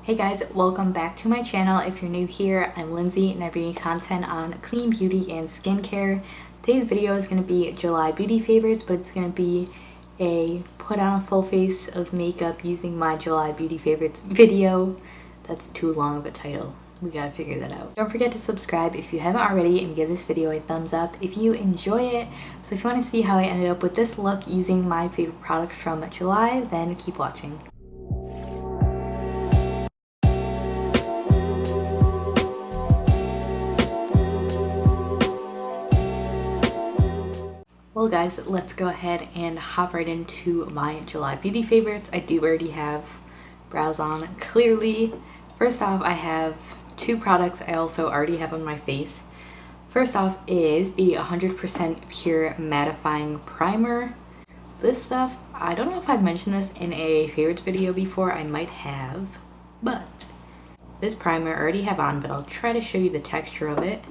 Hey guys, welcome back to my channel. If you're new here, I'm Lindsay and I bring you content on clean beauty and skincare. Today's video is going to be July beauty favorites, but it's going to be a put on a full face of makeup using my July beauty favorites video. That's too long of a title. We gotta figure that out. Don't forget to subscribe if you haven't already and give this video a thumbs up if you enjoy it. So if you want to see how I ended up with this look using my favorite products from July, then keep watching. Well guys, let's go ahead and hop right into my July beauty favorites. I do already have brows on, clearly. First off, I have two products I also already have on my face. First off is the 100% Pure Mattifying Primer. This stuff, I don't know if I've mentioned this in a favorites video before, I might have, but this primer I already have on, but I'll try to show you the texture of it.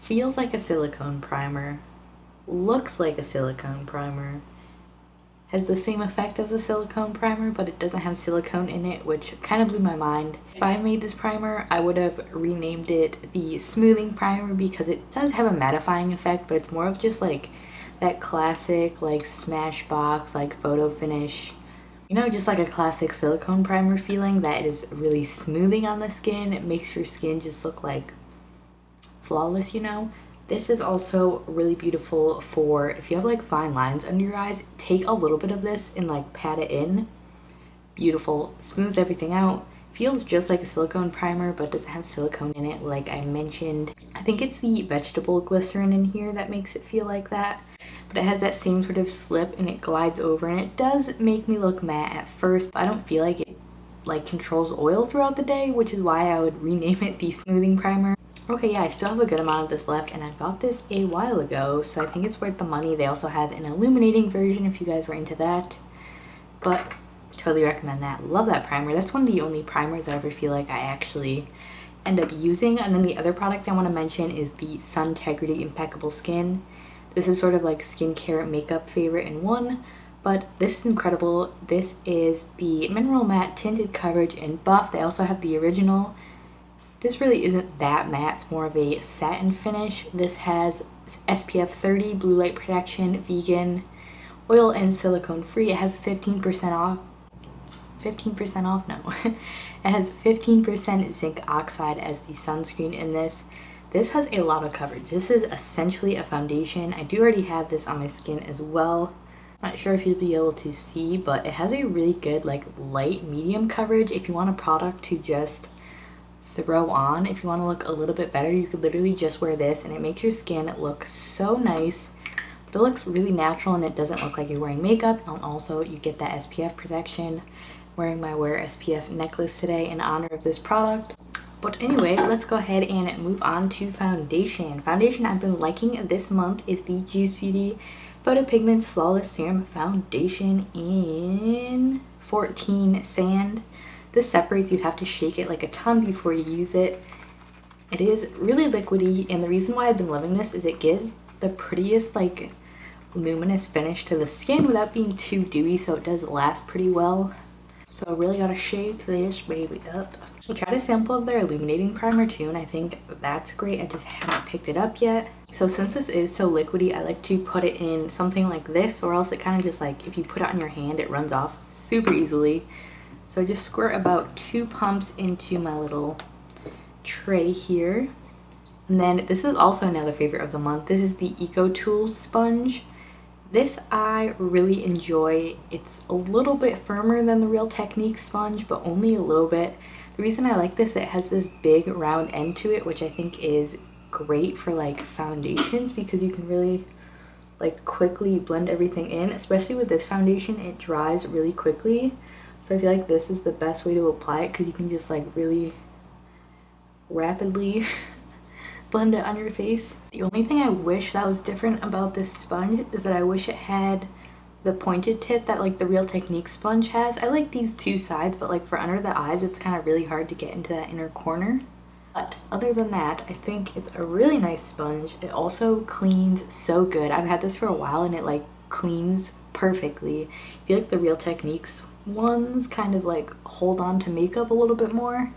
Feels like a silicone primer. Looks like a silicone primer, has the same effect as a silicone primer, but it doesn't have silicone in it, which kind of blew my mind. If I made this primer, I would have renamed it the smoothing primer because it does have a mattifying effect, but it's more of just like that classic like Smashbox like photo finish, you know, just like a classic silicone primer feeling that is really smoothing on the skin. It makes your skin just look like flawless, you know. This is also really beautiful for if you have like fine lines under your eyes. Take a little bit of this and like pat it in. Beautiful. Smooths everything out. Feels just like a silicone primer, but doesn't have silicone in it like I mentioned. I think it's the vegetable glycerin in here that makes it feel like that. But it has that same sort of slip and it glides over, and it does make me look matte at first, but I don't feel like it like controls oil throughout the day, which is why I would rename it the smoothing primer. Okay, yeah, I still have a good amount of this left, and I bought this a while ago, so I think it's worth the money. They also have an illuminating version if you guys were into that, but totally recommend that. Love that primer. That's one of the only primers I ever feel like I actually end up using. And then the other product I want to mention is the Suntegrity Impeccable Skin. This is sort of like skincare makeup favorite in one, but this is incredible. This is the Mineral Matte Tinted Coverage in Buff. They also have the original. This really isn't that matte, it's more of a satin finish. This has SPF 30, blue light protection, vegan, oil and silicone free. It has 15% off. 15% off? No. It has 15% zinc oxide as the sunscreen in this. This has a lot of coverage. This is essentially a foundation. I do already have this on my skin as well. Not sure if you'll be able to see, but it has a really good like light medium coverage. If you want a product to just throw on, if you want to look a little bit better, you could literally just wear this and it makes your skin look so nice, but it looks really natural and it doesn't look like you're wearing makeup. And also you get that SPF protection. Wearing my Wear SPF necklace today in honor of this product. But anyway, let's go ahead and move on to foundation. Foundation I've been liking this month is the Juice Beauty Photo Pigments Flawless Serum Foundation in 14 Sand. This separates, you have to shake it like a ton before you use it. It is really liquidy, and the reason why I've been loving this is it gives the prettiest like luminous finish to the skin without being too dewy, so it does last pretty well. So I really gotta shake this baby up. I tried a sample of their illuminating primer too, and I think that's great. I just haven't picked it up yet. So since this is so liquidy, I like to put it in something like this, or else it kind of just like, if you put it on your hand, it runs off super easily. So I just squirt about 2 pumps into my little tray here. And then this is also another favorite of the month. This is the Eco Tools sponge. This I really enjoy. It's a little bit firmer than the Real Technique sponge, but only a little bit. The reason I like this, it has this big round end to it, which I think is great for like foundations because you can really like quickly blend everything in. Especially with this foundation, it dries really quickly. So I feel like this is the best way to apply it because you can just like really rapidly blend it on your face. The only thing I wish that was different about this sponge is that I wish it had the pointed tip that like the Real Technique sponge has. I like these two sides, but like for under the eyes, it's kind of really hard to get into that inner corner. But other than that, I think it's a really nice sponge. It also cleans so good. I've had this for a while and it like cleans perfectly. I feel like the Real Techniques ones kind of like hold on to makeup a little bit more.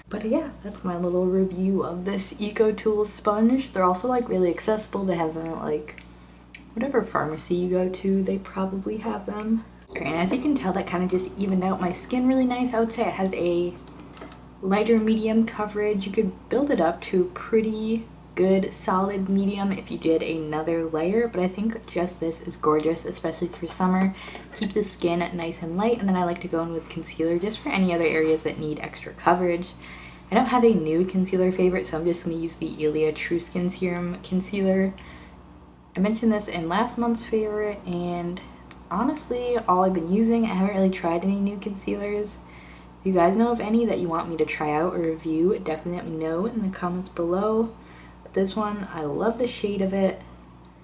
But yeah, that's my little review of this EcoTools sponge. They're also like really accessible. They have them at like whatever pharmacy you go to, they probably have them. And as you can tell, that kind of just evened out my skin really nice. I would say it has a lighter medium coverage. You could build it up to pretty good solid medium if you did another layer, but I think just this is gorgeous, especially for summer. Keep the skin nice and light, and then I like to go in with concealer just for any other areas that need extra coverage. I don't have a nude concealer favorite, so I'm just going to use the Ilia True Skin Serum Concealer. I mentioned this in last month's favorite, and honestly all I've been using. I haven't really tried any new concealers. If you guys know of any that you want me to try out or review, definitely let me know in the comments below. This one, I love the shade of it.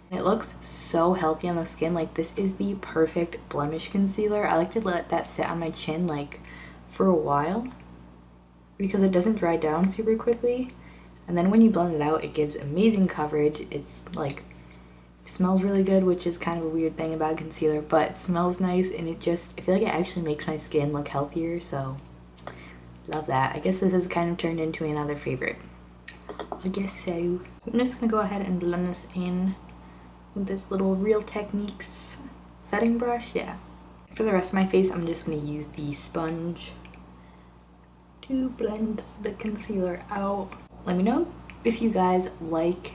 It looks so healthy on the skin. Like, this is the perfect blemish concealer. I like to let that sit on my chin like for a while because it doesn't dry down super quickly. And then when you blend it out, it gives amazing coverage. It's like, smells really good, which is kind of a weird thing about concealer, but it smells nice, and I feel like it actually makes my skin look healthier, so love that. I guess this has kind of turned into another favorite. I guess so. I'm just gonna go ahead and blend this in with this little Real Techniques setting brush. Yeah. For the rest of my face, I'm just gonna use the sponge to blend the concealer out. Let me know if you guys like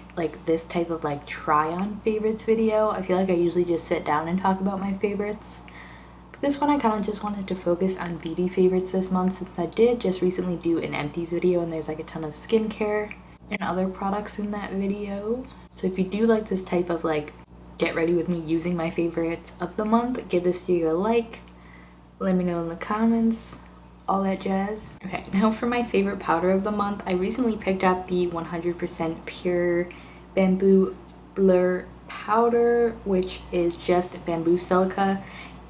this type of like try on favorites video. I feel like I usually just sit down and talk about my favorites. But this one I kind of just wanted to focus on beauty favorites this month, since I did just recently do an empties video and there's like a ton of skincare and other products in that video. So if you do like this type of like get ready with me using my favorites of the month, give this video a like, let me know in the comments, all that jazz. Okay, now for my favorite powder of the month. I recently picked up the 100% pure bamboo blur powder, which is just bamboo silica,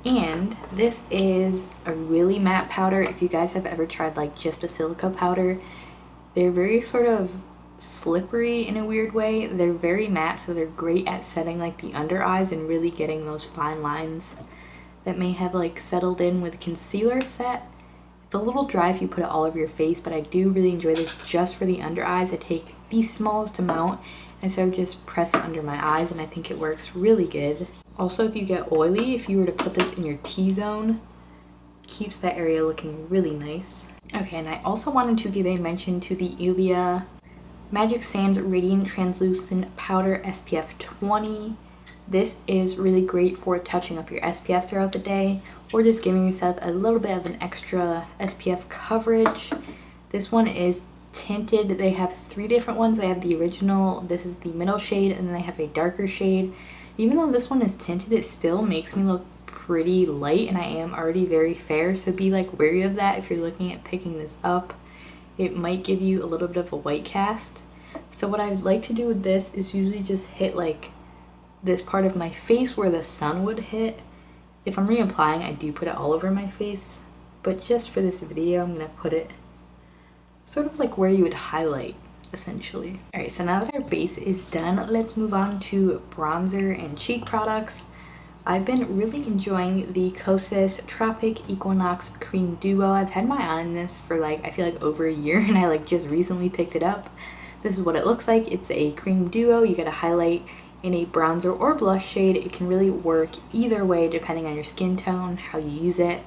and this is a really matte powder. If you guys have ever tried like just a silica powder, they're very sort of slippery in a weird way. They're very matte, so they're great at setting like the under eyes and really getting those fine lines that may have like settled in with concealer set. It's a little dry if you put it all over your face, but I do really enjoy this just for the under eyes. I take the smallest amount and so just press it under my eyes, and I think it works really good. Also, if you get oily, if you were to put this in your T-zone, keeps that area looking really nice. Okay, and I also wanted to give a mention to the Ilia Magic Sands Radiant Translucent Powder SPF 20. This is really great for touching up your SPF throughout the day, or just giving yourself a little bit of an extra SPF coverage. This one is tinted. They have 3 different ones. They have the original, this is the middle shade, and then they have a darker shade. Even though this one is tinted, it still makes me look pretty light, and I am already very fair, so be like wary of that if you're looking at picking this up. It might give you a little bit of a white cast. So what I like to do with this is usually just hit like this part of my face where the sun would hit. If I'm reapplying, I do put it all over my face, but just for this video, I'm gonna put it sort of like where you would highlight, essentially. Alright, so now that our base is done, let's move on to bronzer and cheek products. I've been really enjoying the Kosas Tropic Equinox Cream Duo. I've had my eye on this for like, I feel like over a year, and I like just recently picked it up. This is what it looks like. It's a cream duo. You get a highlight in a bronzer or blush shade. It can really work either way depending on your skin tone, how you use it.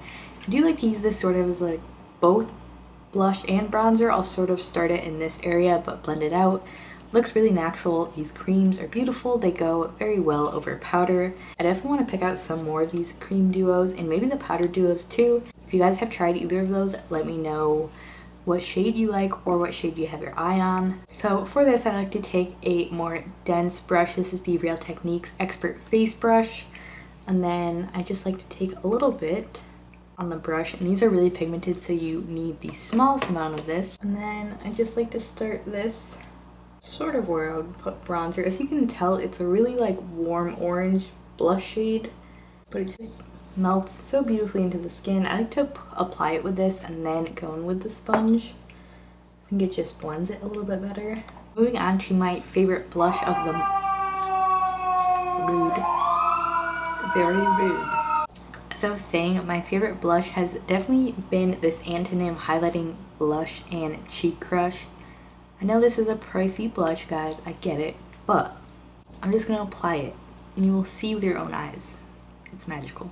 I do like to use this sort of as like both blush and bronzer. I'll sort of start it in this area but blend it out. Looks really natural. These creams are beautiful. They go very well over powder. I definitely want to pick out some more of these cream duos and maybe the powder duos too. If you guys have tried either of those, let me know what shade you like or what shade you have your eye on. So for this, I like to take a more dense brush. This is the Real Techniques Expert Face Brush. And then I just like to take a little bit on the brush, and these are really pigmented, so you need the smallest amount of this. And then I just like to start this sort of where I would put bronzer. As you can tell, it's a really like warm orange blush shade, but it just melts so beautifully into the skin. I like to apply it with this and then go in with the sponge. I think it just blends it a little bit better. Moving on to my favorite blush of the rude, very rude. as I was saying, my favorite blush has definitely been this Antonym Highlighting Blush and Cheek Crush. I know this is a pricey blush, guys, I get it, but I'm just gonna apply it and you will see with your own eyes. It's magical.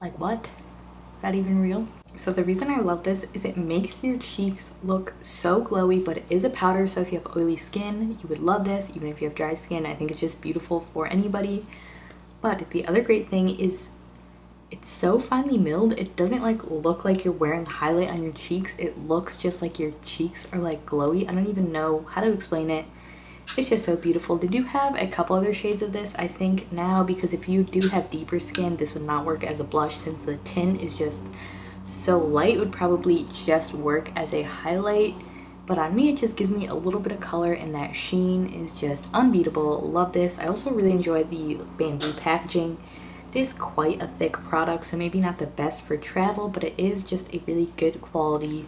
Like, what? Is that even real? So the reason I love this is it makes your cheeks look so glowy, but it is a powder, so if you have oily skin, you would love this. Even if you have dry skin, I think it's just beautiful for anybody. But the other great thing is it's so finely milled, it doesn't like look like you're wearing highlight on your cheeks. It looks just like your cheeks are like glowy. I don't even know how to explain it. It's just so beautiful. They do have a couple other shades of this, I think, now, because if you do have deeper skin, this would not work as a blush since the tint is just so light. It would probably just work as a highlight, but on me it just gives me a little bit of color, and that sheen is just unbeatable. Love this. I also really enjoy the bamboo packaging. It is quite a thick product, so maybe not the best for travel, but it is just a really good quality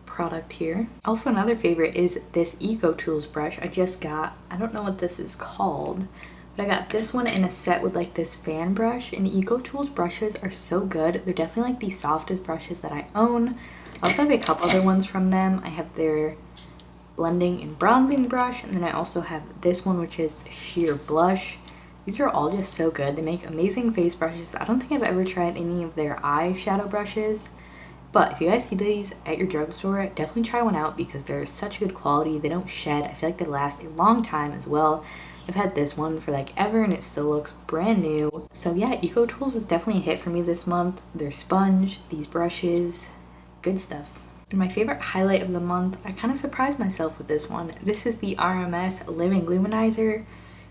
product here. Also, another favorite is this Eco Tools brush I just got. I don't know what this is called, but I got this one in a set with like this fan brush, and Eco Tools brushes are so good. They're definitely like the softest brushes that I own. I also have a couple other ones from them. I have their blending and bronzing brush, and then I also have this one, which is sheer blush. These are all just so good. They make amazing face brushes. I don't think I've ever tried any of their eye shadow brushes, but if you guys see these at your drugstore, definitely try one out because they're such good quality. They don't shed. I feel like they last a long time as well. I've had this one for like ever and it still looks brand new. So yeah, Eco Tools is definitely a hit for me this month. Their sponge, these brushes, good stuff. And my favorite highlight of the month, I kind of surprised myself with this one. This is the RMS Living Luminizer.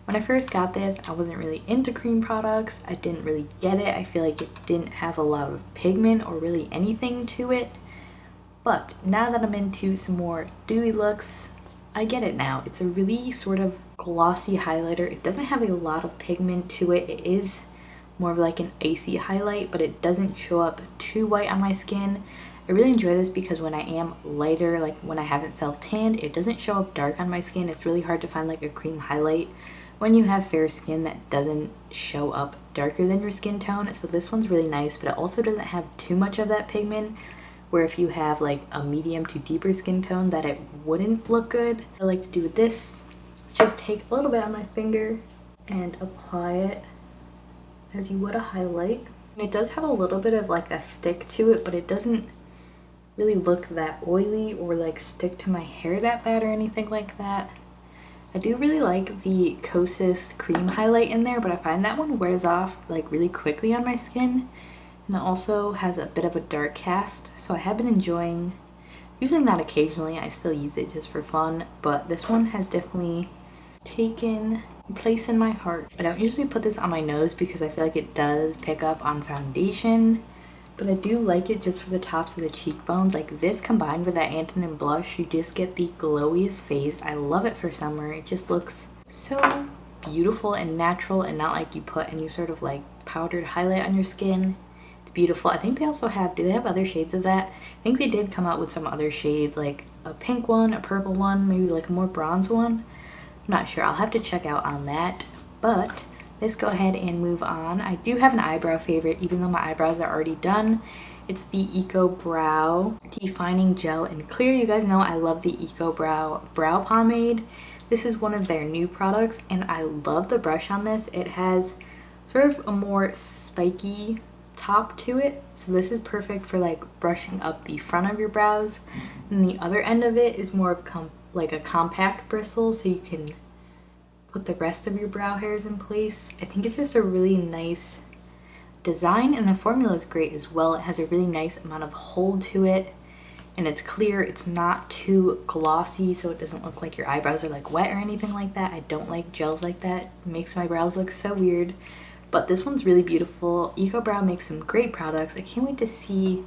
When I first got this, I wasn't really into cream products. I didn't really get it. I feel like it didn't have a lot of pigment or really anything to it. But now that I'm into some more dewy looks, I get it now. It's a really sort of glossy highlighter. It doesn't have a lot of pigment to it. It is more of like an icy highlight, but it doesn't show up too white on my skin. I really enjoy this because when I am lighter, like when I haven't self-tanned, it doesn't show up dark on my skin. It's really hard to find like a cream highlight when you have fair skin that doesn't show up darker than your skin tone. So this one's really nice, but it also doesn't have too much of that pigment, where if you have like a medium to deeper skin tone that it wouldn't look good. I like to do with this, just take a little bit on my finger and apply it as you would a highlight. And it does have a little bit of like a stick to it, but it doesn't really look that oily or like stick to my hair that bad or anything like that. I do really like the Kosas cream highlight in there, but I find that one wears off like really quickly on my skin, and it also has a bit of a dark cast, so I have been enjoying using that occasionally. I still use it just for fun, but this one has definitely taken place in my heart. I don't usually put this on my nose because I feel like it does pick up on foundation, but I do like it just for the tops of the cheekbones. Like this combined with that Antonym blush, you just get the glowiest face. I love it for summer. It just looks so beautiful and natural and not like you put any sort of like powdered highlight on your skin. It's beautiful. I think they also have, do they have other shades of that? I think they did come out with some other shades, like a pink one, a purple one, maybe like a more bronze one. I'm not sure. I'll have to check out on that, but let's go ahead and move on. I do have an eyebrow favorite, even though my eyebrows are already done. It's the Eco Brow Defining Gel in Clear. You guys know I love the Eco Brow Brow Pomade. This is one of their new products, and I love the brush on this. It has sort of a more spiky top to it, so this is perfect for like brushing up the front of your brows. And the other end of it is more of like a compact bristle, so you can put the rest of your brow hairs in place. I think it's just a really nice design, and the formula is great as well. It has a really nice amount of hold to it, and it's clear. It's not too glossy, so it doesn't look like your eyebrows are like wet or anything like that. I don't like gels like that. It makes my brows look so weird, but this one's really beautiful. Eco Brow makes some great products. I can't wait to see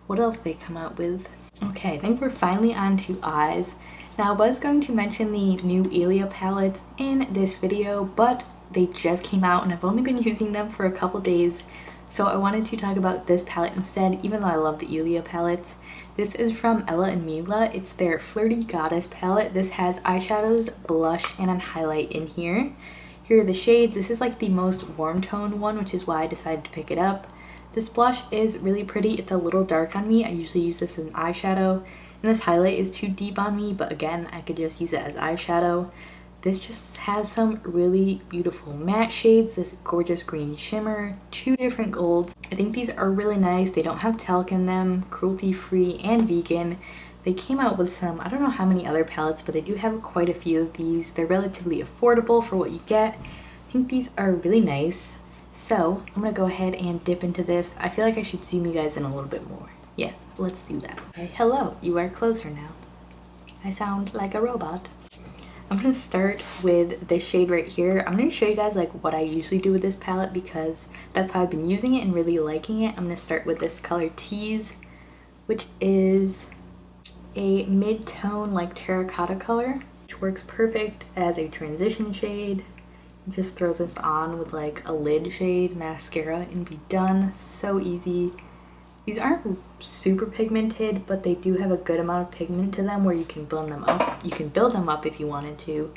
what else they come out with. Okay, I think we're finally on to eyes. Now, I was going to mention the new Ilia palettes in this video, but they just came out and I've only been using them for a couple days, so I wanted to talk about this palette instead, even though I love the Ilia palettes. This is from Ella and Mila. It's their Flirty Goddess palette. This has eyeshadows, blush, and a highlight in here. Here are the shades. This is like the most warm tone one, which is why I decided to pick it up. This blush is really pretty. It's a little dark on me. I usually use this as an eyeshadow, and this highlight is too deep on me, but again, I could just use it as eyeshadow. This just has some really beautiful matte shades, this gorgeous green shimmer, 2 different golds. I think these are really nice. They don't have talc in them, cruelty-free and vegan. They came out with some, I don't know how many other palettes, but they do have quite a few of these. They're relatively affordable for what you get. I think these are really nice. So I'm gonna go ahead and dip into this. I feel like I should zoom you guys in a little bit more. Yeah, let's do that. Okay, hello, you are closer now. I sound like a robot. I'm gonna start with this shade right here. I'm gonna show you guys like what I usually do with this palette because that's how I've been using it and really liking it. I'm gonna start with this color Tease, which is a mid-tone like terracotta color, which works perfect as a transition shade. Just throw this on with like a lid shade mascara and be done. So easy. These aren't super pigmented, but they do have a good amount of pigment to them where you can blend them up. You can build them up if you wanted to,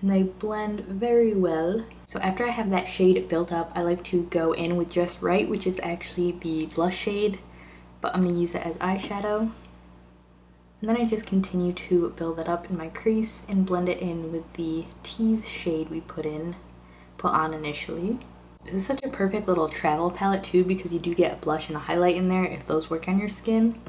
and they blend very well. So after I have that shade built up, I like to go in with Just Right, which is actually the blush shade, but I'm gonna use it as eyeshadow. And then I just continue to build that up in my crease and blend it in with the Tease shade we put on initially. This is such a perfect little travel palette too because you do get a blush and a highlight in there if those work on your skin.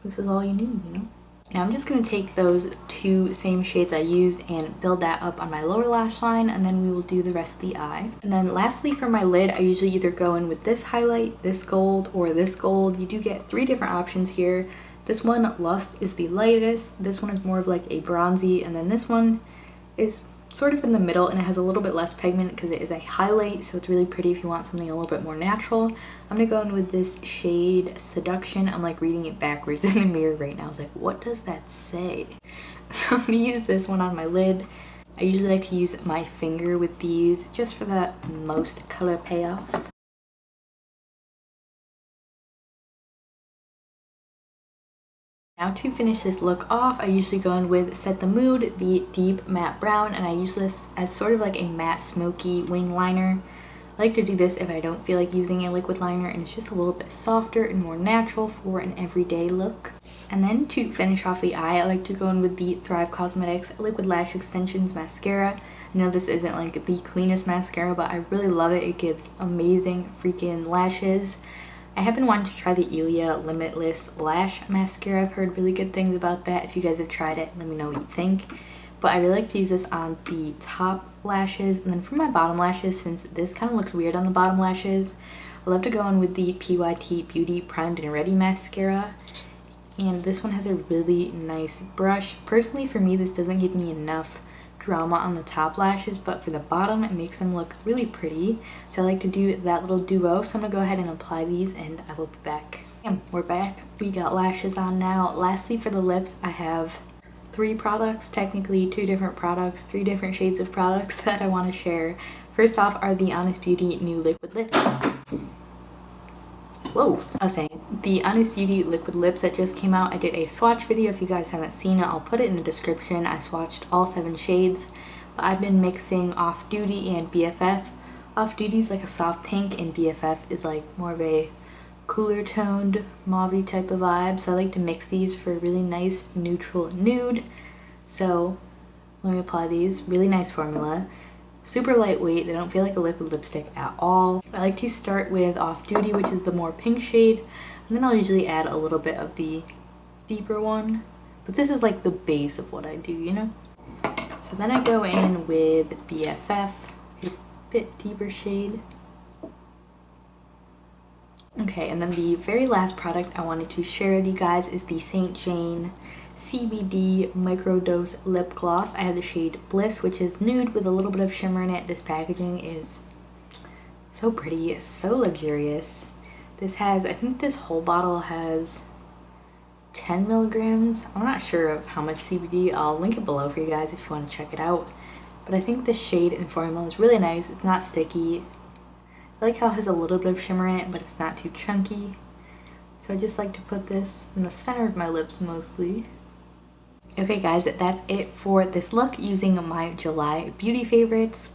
This is all you need, you know? Now I'm just going to take those 2 same shades I used and build that up on my lower lash line, and then we will do the rest of the eye. And then lastly for my lid, I usually either go in with this highlight, this gold, or this gold. You do get 3 different options here. This one, Lust, is the lightest. This one is more of like a bronzy, and then this one is sort of in the middle and it has a little bit less pigment because it is a highlight, so it's really pretty if you want something a little bit more natural. I'm gonna go in with this shade Seduction. I'm like reading it backwards in the mirror right now. I was like, what does that say? So I'm gonna use this one on my lid. I usually like to use my finger with these just for the most color payoff. Now to finish this look off, I usually go in with Set the Mood, the deep matte brown, and I use this as sort of like a matte smoky wing liner. I like to do this if I don't feel like using a liquid liner and it's just a little bit softer and more natural for an everyday look. And then to finish off the eye, I like to go in with the Thrive Cosmetics Liquid Lash Extensions Mascara. I know this isn't like the cleanest mascara, but I really love it. It gives amazing freaking lashes. I have been wanting to try the Ilia Limitless Lash Mascara. I've heard really good things about that. If you guys have tried it, let me know what you think. But I really like to use this on the top lashes, and then for my bottom lashes, since this kind of looks weird on the bottom lashes, I love to go in with the PYT Beauty Primed and Ready Mascara. And this one has a really nice brush. Personally, for me, this doesn't give me enough drama on the top lashes, but for the bottom it makes them look really pretty, so I like to do that little duo. So I'm gonna go ahead and apply these and I will be back. And we're back. We got lashes on now. Lastly, for the lips, I have 3 products, technically 2 different products, 3 different shades of products that I want to share. First off are the Honest Beauty New Liquid Lips. Whoa, I was saying, the Honest Beauty Liquid Lips that just came out. I did a swatch video. If you guys haven't seen it, I'll put it in the description. I swatched all 7 shades, but I've been mixing Off Duty and BFF. Off Duty is like a soft pink and BFF is like more of a cooler toned mauve type of vibe, so I like to mix these for a really nice neutral nude. So let me apply these. Really nice formula. Super lightweight, they don't feel like a liquid lipstick at all. I like to start with Off Duty, which is the more pink shade, and then I'll usually add a little bit of the deeper one. But this is like the base of what I do, you know? So then I go in with BFF, just a bit deeper shade. Okay, and then the very last product I wanted to share with you guys is the St. Jane CBD Microdose Lip Gloss. I have the shade Bliss, which is nude with a little bit of shimmer in it. This packaging is so pretty, so luxurious. This has, I think this whole bottle has 10 milligrams. I'm not sure of how much CBD. I'll link it below for you guys if you want to check it out. But I think this shade and formula is really nice. It's not sticky. I like how it has a little bit of shimmer in it, but it's not too chunky. So I just like to put this in the center of my lips mostly. Okay guys, that's it for this look using my July beauty favorites.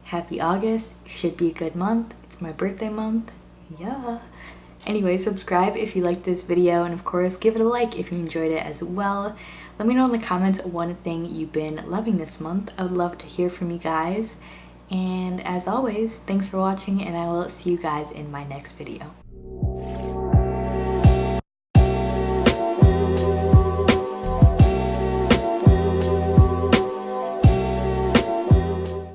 Happy August. Should be a good month. It's my birthday month. Yeah. Anyway, subscribe if you liked this video, and of course give it a like if you enjoyed it as well. Let me know in the comments one thing you've been loving this month. I would love to hear from you guys. And as always, thanks for watching, and I will see you guys in my next video.